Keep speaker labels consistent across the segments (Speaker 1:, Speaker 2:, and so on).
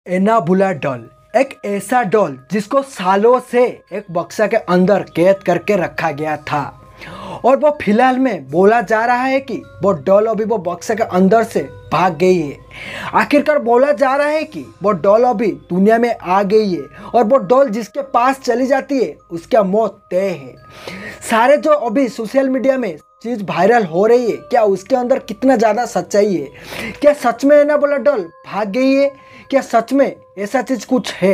Speaker 1: एनाबुला doll एक ऐसा doll जिसको सालों से एक बक्सा के अंदर कैद करके रखा गया था और वो फिलहाल में बोला जा रहा है कि वो डॉल अभी वो बक्से के अंदर से भाग गई है। आखिरकार बोला जा रहा है कि वो डॉल अभी दुनिया में आ गई है और वो डॉल जिसके पास चली जाती है उसका मौत तय है। सारे जो अभी सोशल मीडिया में चीज़ वायरल हो रही है, क्या उसके अंदर कितना ज़्यादा सच्चाई है? क्या सच में एनाबुला डॉल भाग गई है? क्या सच में ऐसा चीज़ कुछ है?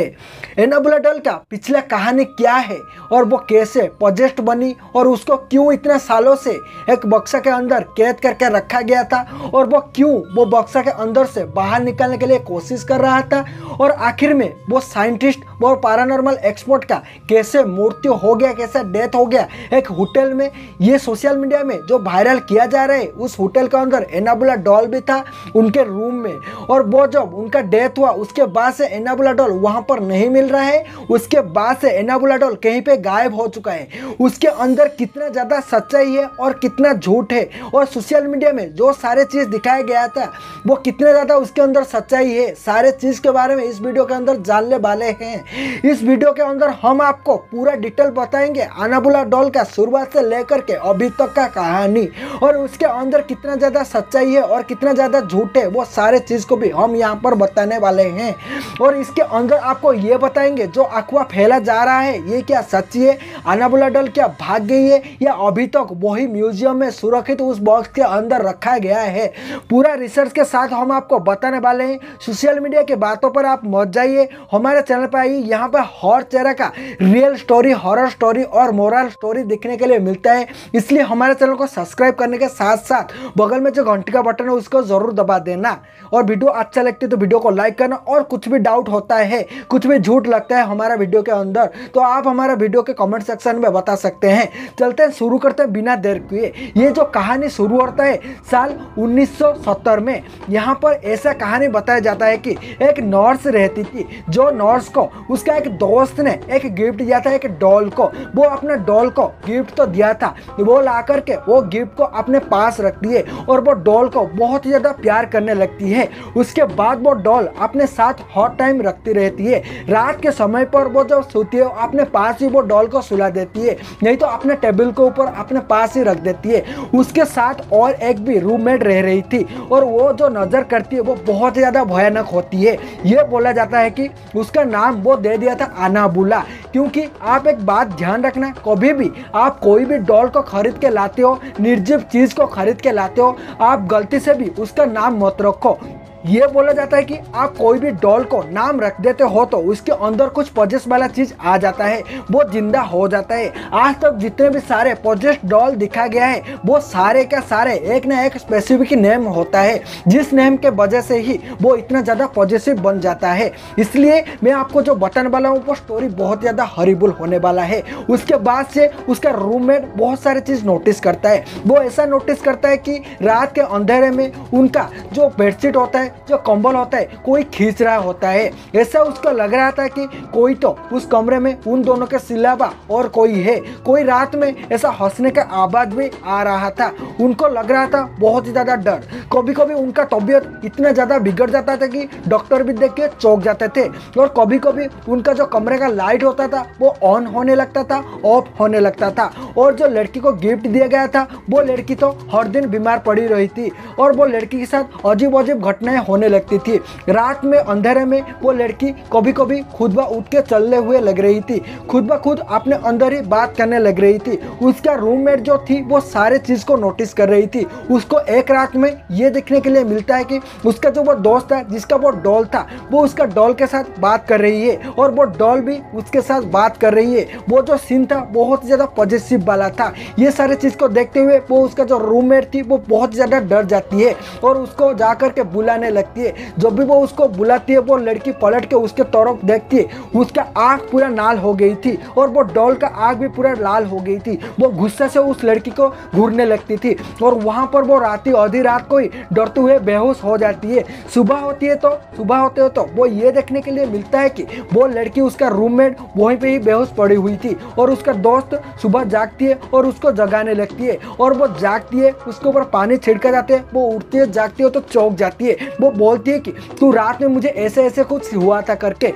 Speaker 1: एनाबुला डॉल का पिछला कहानी क्या है और वो कैसे पॉजेस्ट बनी और उसको क्यों इतना सालों से एक बक्सा के अंदर कैद करके रखा गया था और वो क्यों वो बक्सा के अंदर से बाहर निकालने के लिए कोशिश कर रहा था और आखिर में वो साइंटिस्ट वो पैरानॉर्मल एक्सपर्ट का कैसे मृत्यु हो गया, कैसे डेथ हो गया एक होटल में। ये सोशल मीडिया में जो वायरल किया जा रहा है उस होटल के अंदर एनाबुला डॉल भी था उनके रूम में और वो जब उनका डेथ हुआ उसके बाद से एनाबुला डॉल वहां पर नहीं मिल रहा है। उसके बाद से एनाबुला डॉल कहीं पे गायब हो चुका है। उसके अंदर कितना ज़्यादा सच्चाई है और कितना झूठ है और सोशल मीडिया में जो सारे चीज़ दिखाया गया था वो कितना ज़्यादा उसके अंदर सच्चाई है, सारे चीज़ के बारे में इस वीडियो के अंदर जानने वाले हैं। इस वीडियो के अंदर हम आपको पूरा डिटेल बताएंगे एनाबुला डॉल का शुरुआत से लेकर के अभी तक का कहानी और उसके अंदर कितना ज़्यादा सच्चाई है और कितना ज़्यादा झूठ है, वो सारे चीज़ को भी हम यहाँ पर बताने वाले हैं। और इसके अंदर आपको ये बताएंगे जो अफवाह फैला जा रहा है ये क्या सच्ची है, एनाबुला डॉल क्या भाग गई है या अभी तक वही म्यूजियम में सुरक्षित उस बॉक्स के अंदर रखा गया है। पूरा रिसर्च के साथ हम आपको बताने वाले हैं। सोशल मीडिया की बातों पर आप मत जाइए, हमारे चैनल पर आइए। यहाँ पर हर तरह का रियल स्टोरी, हॉरर स्टोरी और मोरल स्टोरी देखने के लिए मिलता है, इसलिए हमारे चैनल को सब्सक्राइब करने के साथ साथ बगल में जो घंटी का बटन है उसको जरूर दबा देना और वीडियो अच्छा लगती है तो वीडियो को लाइक करना। और कुछ भी डाउट होता है, कुछ भी झूठ लगता है हमारा वीडियो के अंदर तो आप हमारा वीडियो के कमेंट सेक्शन में बता सकते हैं। चलते हैं, शुरू करते हैं बिना देर किए। ये जो कहानी शुरू होता है साल 1970 में। यहाँ पर ऐसा कहानी बताया जाता है कि एक नर्स रहती थी, जो नर्स को उसका एक दोस्त ने एक गिफ्ट दिया था, एक डॉल को। वो अपने डॉल को गिफ्ट तो दिया था, वो ला करके वो गिफ्ट को अपने पास रखती है और वो डॉल को बहुत ही ज़्यादा प्यार करने लगती है। उसके बाद वो डॉल अपने साथ हर टाइम रखती रहती है। रात के समय पर वो जब सोती है अपने पास ही वो डॉल को सुला देती है, नहीं तो अपने टेबल के ऊपर अपने पास ही रख देती है। उसके साथ और एक भी रूममेट रह रही थी और वो जो नज़र करती है वो बहुत ज़्यादा भयानक होती है। ये बोला जाता है कि उसका नाम वो दे दिया था एनाबुला, क्योंकि आप एक बात ध्यान रखना, कभी भी आप कोई भी डॉल को खरीद के लाते हो, निर्जीव चीज़ को खरीद के लाते हो, आप गलती से भी उसका नाम मत रखो। ये बोला जाता है कि आप कोई भी डॉल को नाम रख देते हो तो उसके अंदर कुछ पॉजेस वाला चीज आ जाता है, वो जिंदा हो जाता है। आज तक जितने भी सारे पॉजेस्ट डॉल दिखा गया है वो सारे का सारे एक ना एक स्पेसिफिक नेम होता है, जिस नेम के वजह से ही वो इतना ज़्यादा पॉजिटिव बन जाता है। इसलिए मैं आपको जो बताने वाला हूँ वो स्टोरी बहुत ज़्यादा हॉरिबल होने वाला है। उसके बाद से उसका रूममेट बहुत सारे चीज़ नोटिस करता है। वो ऐसा नोटिस करता है कि रात के अंधेरे में उनका जो बेडशीट होता है, जो कंबल होता है, कोई खींच रहा होता है। ऐसा उसको लग रहा था कि कोई तो उस कमरे में उन दोनों के सिलावा और कोई है। कोई रात में ऐसा हंसने का आवाज भी आ रहा था। उनको लग रहा था बहुत ही ज़्यादा डर। कभी कभी उनका तबीयत इतना ज़्यादा बिगड़ जाता था कि डॉक्टर भी देख के चौंक जाते थे और कभी कभी उनका जो कमरे का लाइट होता था वो ऑन होने लगता था, ऑफ होने लगता था। और जो लड़की को गिफ्ट दिया गया था वो लड़की तो हर दिन बीमार पड़ी रही थी और वो लड़की के साथ अजीब अजीब घटनाएं होने लगती थी। रात में अंधेरे में वो लड़की कभी कभी खुद ब उठ के चलने हुए लग रही थी, खुद ब खुद अपने अंदर ही बात करने लग रही थी। उसका रूममेट जो थी वो सारे चीज़ को नोटिस कर रही थी। उसको एक रात में ये देखने के लिए मिलता है कि उसका जो वो दोस्त था जिसका वो डॉल था वो उसका डॉल के साथ बात कर रही है और वो डॉल भी उसके साथ बात कर रही है। वो जो सीन था बहुत ज़्यादा पॉजिटिव वाला था। ये सारे चीज़ को देखते हुए वो उसका जो रूममेट थी वो बहुत ज़्यादा डर जाती है और उसको जा कर के बुलाने लगती है। जब भी वो उसको बुलाती है वो लड़की पलट के उसके तरफ देखती है, उसका आँख पूरा लाल हो गई थी और वो डॉल का आँख भी पूरा लाल हो गई थी। वो गुस्से से उस लड़की को घूरने लगती थी और वहाँ पर वो आधी रात को ही डरते हुए बेहोश हो जाती है। सुबह होते हो तो वो ये देखने के लिए मिलता है कि वो लड़की उसका रूममेट वहीं पे ही बेहोश पड़ी हुई थी और उसका दोस्त सुबह जागती है और उसको जगाने लगती है और वो जागती है, उसके ऊपर पानी छिड़का जाता है, वो उठती है, जागती है तो चौंक जाती है। वो बोलती है कि तू रात में मुझे ऐसे ऐसे कुछ हुआ था करके।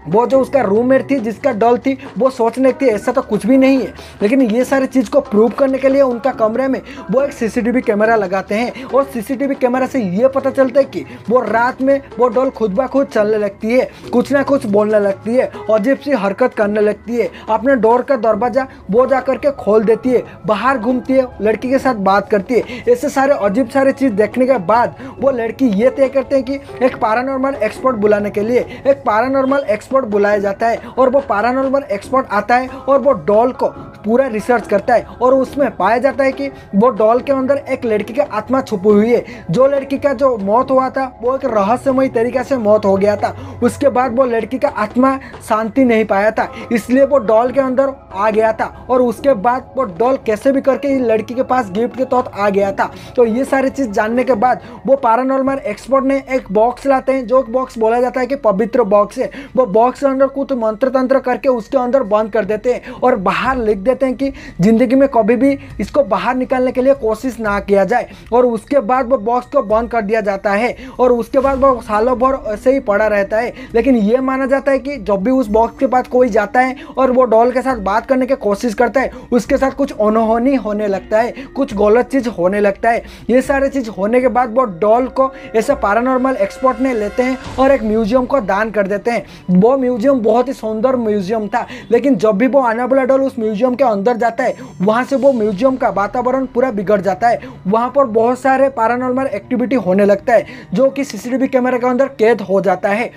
Speaker 1: वो जो उसका रूममेट थी जिसका डॉल थी वो सोचने की ऐसा तो कुछ भी नहीं है, लेकिन ये सारी चीज़ को प्रूव करने के लिए उनका कमरे में वो एक सीसीटीवी कैमरा लगाते हैं और सीसीटीवी कैमरा से ये पता चलता है कि वो रात में वो डॉल खुद ब खुद चलने लगती है, कुछ ना कुछ बोलने लगती है, अजीब सी हरकत करने लगती है, अपने डोर का दरवाजा वो जा करके खोल देती है, बाहर घूमती है, लड़की के साथ बात करती है। ऐसे सारे अजीब सारे चीज़ देखने के बाद वो लड़की ये तय करते हैं कि एक पैरानॉर्मल एक्सपर्ट बुलाने के लिए एक पैरानॉर्मल एक्सपर्ट बुलाया जाता है और वो पैरानॉर्मल एक्सपर्ट आता है और वो डॉल को पूरा रिसर्च करता है और उसमें पाया जाता है कि वो डॉल के अंदर एक लड़की की आत्मा छुपी हुई है। जो लड़की का जो मौत हुआ था वो एक रहस्यमय तरीके से मौत हो गया था, उसके बाद वो लड़की का आत्मा शांति नहीं पाया था, इसलिए वो डॉल के अंदर आ गया था और उसके बाद वो डॉल कैसे भी करके इस लड़की के पास गिफ्ट के तौर आ गया था। तो ये सारी चीज़ जानने के बाद वो पैरानॉर्मल एक्सपर्ट ने एक बॉक्स लाते हैं, जो बॉक्स बोला जाता है कि पवित्र बॉक्स है। वो बॉक्स के अंदर कुछ मंत्र तंत्र करके उसके अंदर बंद कर देते हैं और बाहर लिख देते हैं कि जिंदगी में कभी भी इसको बाहर निकालने के लिए कोशिश ना किया जाए। और उसके बाद वो बॉक्स को बंद कर दिया जाता है और उसके बाद वो सालों भर ऐसे ही पड़ा रहता है। लेकिन ये माना जाता है कि जब भी उस बॉक्स के पास कोई जाता है और वो डॉल के साथ बात करने की कोशिश करता है, उसके साथ कुछ अनहोनी होने लगता है, कुछ गलत चीज़ होने लगता है। ये सारी चीज़ होने के बाद वो डॉल को ऐसे पैरानॉर्मल एक्सपर्ट ने लेते हैं और एक म्यूजियम को दान कर देते हैं। वो म्यूजियम बहुत ही सुंदर म्यूजियम था, लेकिन जब भी वो एनाबेला डॉल उस म्यूजियम के अंदर जाता है वहाँ से वो म्यूजियम का वातावरण पूरा बिगड़ जाता है। वहाँ पर बहुत सारे पैरानॉर्मल एक्टिविटी होने लगता है जो कि सीसीटीवी कैमरे के अंदर कैद हो जाता है।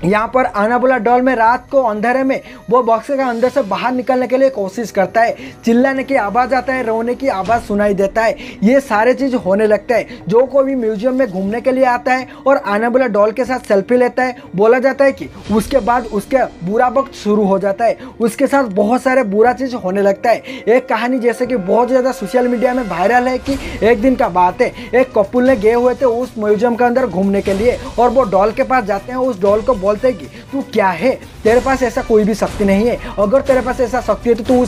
Speaker 1: यहाँ पर एनाबेला डॉल में रात को अंधेरे में वो बॉक्स के अंदर से बाहर निकलने के लिए कोशिश करता है, चिल्लाने की आवाज़ आता है, रोने की आवाज़ सुनाई देता है, ये सारे चीज़ होने लगता है। जो कोई भी म्यूजियम में घूमने के लिए आता है और एनाबेला डॉल के साथ सेल्फी लेता है, बोला जाता है कि उसके बाद उसके बुरा वक्त शुरू हो जाता है, उसके साथ बहुत सारे बुरा चीज़ होने लगता है। एक कहानी जैसे कि बहुत ज़्यादा सोशल मीडिया में वायरल है कि एक दिन का बात है, एक कपल ने गए हुए थे उस म्यूजियम के अंदर घूमने के लिए और वो डॉल के पास जाते हैं। उस डॉल को बोलते हैं कि तू क्या है, तेरे पास ऐसा कोई भी शक्ति नहीं है, अगर तेरे पास ऐसा शक्ति है तो तू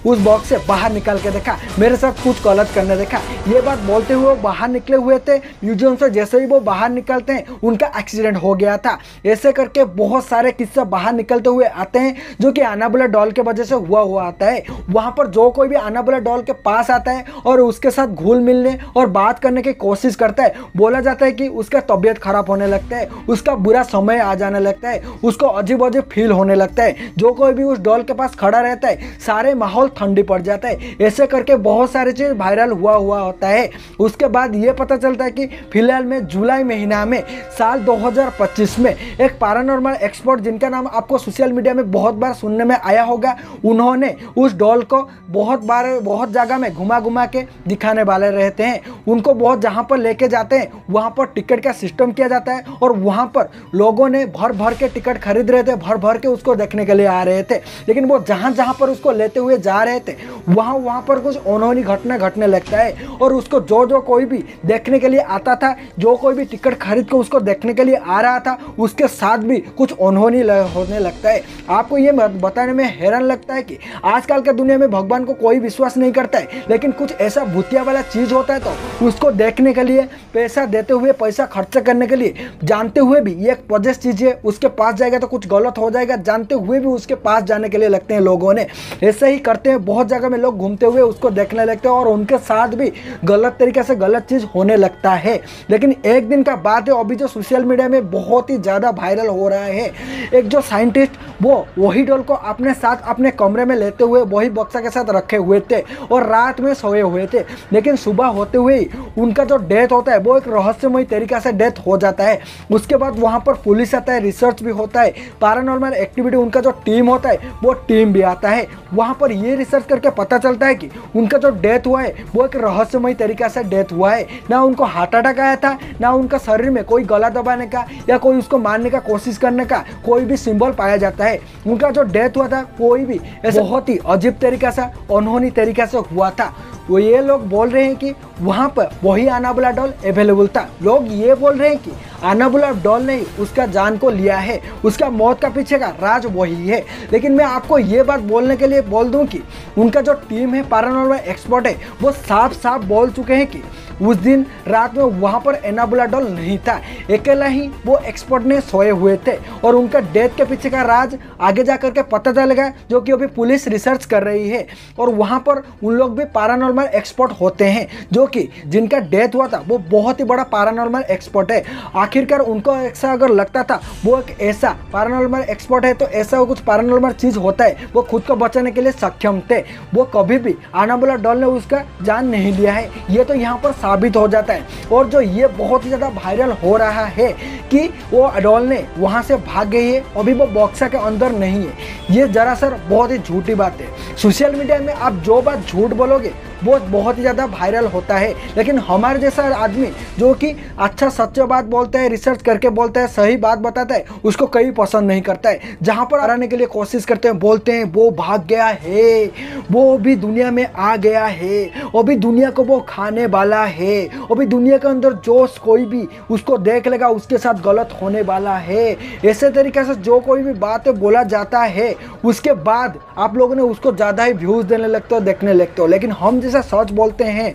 Speaker 1: उस बॉक्स से बाहर निकल के देखा, मेरे साथ कुछ गलत करने देखा। ये बात बोलते हुए वो बाहर निकले हुए थे म्यूजियम से। जैसे ही वो बाहर निकलते हैं उनका एक्सीडेंट हो गया था। ऐसे करके बहुत सारे किस्से बाहर निकलते हुए आते हैं जो कि एनाबेला डॉल के वजह से हुआ आता है। वहाँ पर जो कोई भी एनाबेला डॉल के पास आता है और उसके साथ घुल मिलने और बात करने की कोशिश करता है, बोला जाता है कि उसका तबीयत खराब होने लगता है, उसका बुरा समय आ जाने लगता है, उसको अजीब अजीब फील होने लगता है। जो कोई भी उस डॉल के पास खड़ा रहता है सारे माहौल ठंडी पड़ जाता है। ऐसे करके बहुत सारी चीज़ वायरल हुआ होता है। उसके बाद ये पता चलता है कि फिलहाल में जुलाई महीना में साल 2025 में एक पैरानॉर्मल एक्सपर्ट जिनका नाम आपको सोशल मीडिया में बहुत बार सुनने में आया होगा, उन्होंने उस डॉल को बहुत जगह में घुमा घुमा के दिखाने वाले रहते हैं। उनको बहुत जहाँ पर लेके जाते हैं वहाँ पर टिकट का सिस्टम किया जाता है और वहाँ पर लोगों ने भर भर के टिकट खरीद रहे थे, भर भर के उसको देखने के लिए आ रहे थे। लेकिन वो जहाँ जहाँ पर उसको लेते हुए जा रहे थे वहाँ पर कुछ अनहोनी घटना घटने लगता है और उसको जो कोई भी देखने के लिए आता था, जो कोई भी टिकट खरीद के उसको देखने के लिए आ रहा था, उसके साथ भी कुछ अनहोनी होने लगता है। आपको ये बताने में हैरान लगता है कि आजकल के दुनिया में भगवान को कोई विश्वास नहीं करता है, लेकिन कुछ ऐसा भूतिया वाला चीज़ होता है तो उसको देखने के लिए पैसा देते हुए, पैसा खर्चा करने के लिए, जानते हुए भी ये एक पॉजिटिव चीज़ है, उसके पास जाएगा तो कुछ गलत हो जाएगा, जानते हुए भी उसके पास जाने के लिए लगते हैं लोगों ने। ऐसे ही करते हैं, बहुत जगह में लोग घूमते हुए उसको देखने लगते हैं और उनके साथ भी गलत तरीके से गलत चीज़ होने लगता है। लेकिन एक दिन का बात है, अभी जो सोशल मीडिया में बहुत ही ज़्यादा वायरल हो रहा है, एक जो साइंटिस्ट वो वही डॉल को अपने साथ अपने कमरे में लेते हुए वही बक्सा के साथ रखे हुए थे और रात में सोए हुए थे। लेकिन सुबह होते हुए उनका जो डेथ होता है वो एक रहस्यमय तरीके से डेथ हो जाता है। उसके बाद वहाँ पर पुलिस आता है, रिसर्च भी होता है, पैरानॉर्मल एक्टिविटी उनका जो टीम होता है वो टीम भी आता है। वहाँ पर ये रिसर्च करके पता चलता है कि उनका जो डेथ हुआ है वो एक रहस्यमय तरीके से डेथ हुआ है। ना उनको हार्ट अटैक आया था, ना उनका शरीर में कोई गला दबाने का या कोई उसको मारने का कोशिश करने का कोई भी सिंबल पाया जाता है। उनका जो डेथ हुआ था कोई भी बहुत ही अजीब तरीके से, अनहोनी तरीके से हुआ था। वो ये लोग बोल रहे हैं कि वहाँ पर वही एनाबेला डॉल अवेलेबल था। लोग ये बोल रहे हैं कि एनाबेला डॉल ने उसका जान को लिया है, उसका मौत का पीछे का राज वही है। लेकिन मैं आपको ये बात बोलने के लिए बोल दूं कि उनका जो टीम है पैरानॉर्मल एक्सपर्ट है वो साफ साफ बोल चुके हैं कि उस दिन रात में वहाँ पर एनाबेला डॉल नहीं था, अकेला ही वो एक्सपर्ट ने सोए हुए थे और उनका डेथ के पीछे का राज आगे जा करके पता चलेगा, जो कि अभी पुलिस रिसर्च कर रही है। और वहाँ पर उन लोग भी पैरानॉर्मल एक्सपर्ट होते हैं, जो कि जिनका डेथ हुआ था वो बहुत ही बड़ा पैरानॉर्मल एक्सपर्ट है। आखिरकार उनको ऐसा अगर लगता था वो एक ऐसा पैरानॉर्मल एक्सपर्ट है तो ऐसा कुछ पैरानॉर्मल चीज़ होता है, वो खुद को बचाने के लिए सक्षम थे। वो कभी भी एनाबेला डॉल ने उसका जान नहीं लिया है, ये तो यहाँ पर साबित हो जाता है। और जो ये बहुत ही ज़्यादा वायरल हो रहा है कि वो डॉल ने वहाँ से भाग गई है, अभी वो बॉक्सा के अंदर नहीं है, ये दरअसल बहुत ही झूठी बात है। सोशल मीडिया में आप जो बात झूठ बोलोगे वो बहुत ही ज़्यादा वायरल होता है, लेकिन हमारे जैसा आदमी जो कि अच्छा सच्चा बात बोलता है, रिसर्च करके बोलता है, सही बात बताता है, उसको कहीं पसंद नहीं करता है। जहाँ पर हराने के लिए कोशिश करते हैं, बोलते हैं वो भाग गया है, वो भी दुनिया में आ गया है, अभी दुनिया को वो खाने वाला है, अभी दुनिया के अंदर जो कोई भी उसको देख लेगा उसके साथ गलत होने वाला है, ऐसे तरीके से जो कोई भी बातें बोला जाता है, उसके बाद आप लोगों ने उसको ज़्यादा ही व्यूज़ देने लगते हो, देखने लगते हो। लेकिन हम जैसा सच बोलते हैं,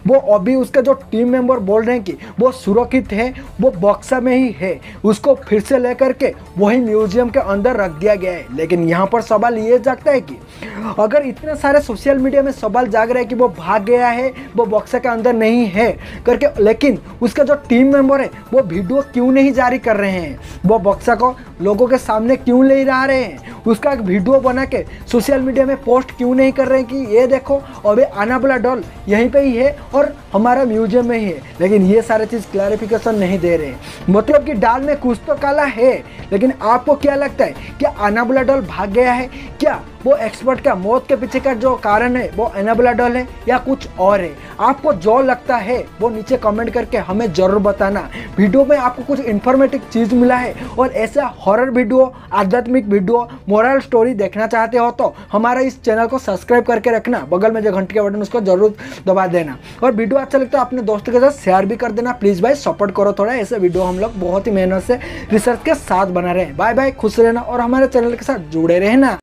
Speaker 1: वो अभी उसका जो टीम मेंबर बोल रहे हैं कि वो सुरक्षित है, वो बक्सा में ही है, उसको फिर से लेकर के वही म्यूजियम के अंदर रख दिया गया है। लेकिन यहाँ पर सवाल ये जागता है कि अगर इतने सारे सोशल मीडिया में सवाल जाग रहे हैं कि वो भाग गया है, वो बक्सा के अंदर नहीं है करके, लेकिन उसका जो टीम मेंबर है वो वीडियो क्यों नहीं जारी कर रहे हैं, वो बक्सा को लोगों के सामने क्यों ले ला रहे हैं, उसका एक वीडियो बना के सोशल मीडिया में पोस्ट क्यों नहीं कर रहे हैं कि ये देखो अभी एनाबेला डॉल यहीं पे ही है और हमारा म्यूजियम में ही है। लेकिन ये सारे चीज़ क्लैरिफिकेशन नहीं दे रहे हैं। मतलब कि डाल में कुछ तो काला है, लेकिन आपको क्या लगता है, क्या एनाबेला डॉल भाग गया है? क्या वो एक्सपर्ट का मौत के पीछे का जो कारण है वो एनाबेला डॉल है या कुछ और है? आपको जो लगता है वो नीचे कमेंट करके हमें ज़रूर बताना। वीडियो में आपको कुछ इन्फॉर्मेटिव चीज़ मिला है और ऐसा हॉरर वीडियो, आध्यात्मिक वीडियो, मोरल स्टोरी देखना चाहते हो तो हमारा इस चैनल को सब्सक्राइब करके रखना, बगल में जो घंटी का बटन उसको जरूर दबा देना। और वीडियो अच्छा लगता है अपने दोस्तों के साथ शेयर भी कर देना प्लीज़ भाई, सपोर्ट करो थोड़ा। ऐसे वीडियो हम लोग बहुत ही मेहनत से रिसर्च के साथ बना रहे हैं। बाय बाय, खुश रहना और हमारे चैनल के साथ जुड़े रहना।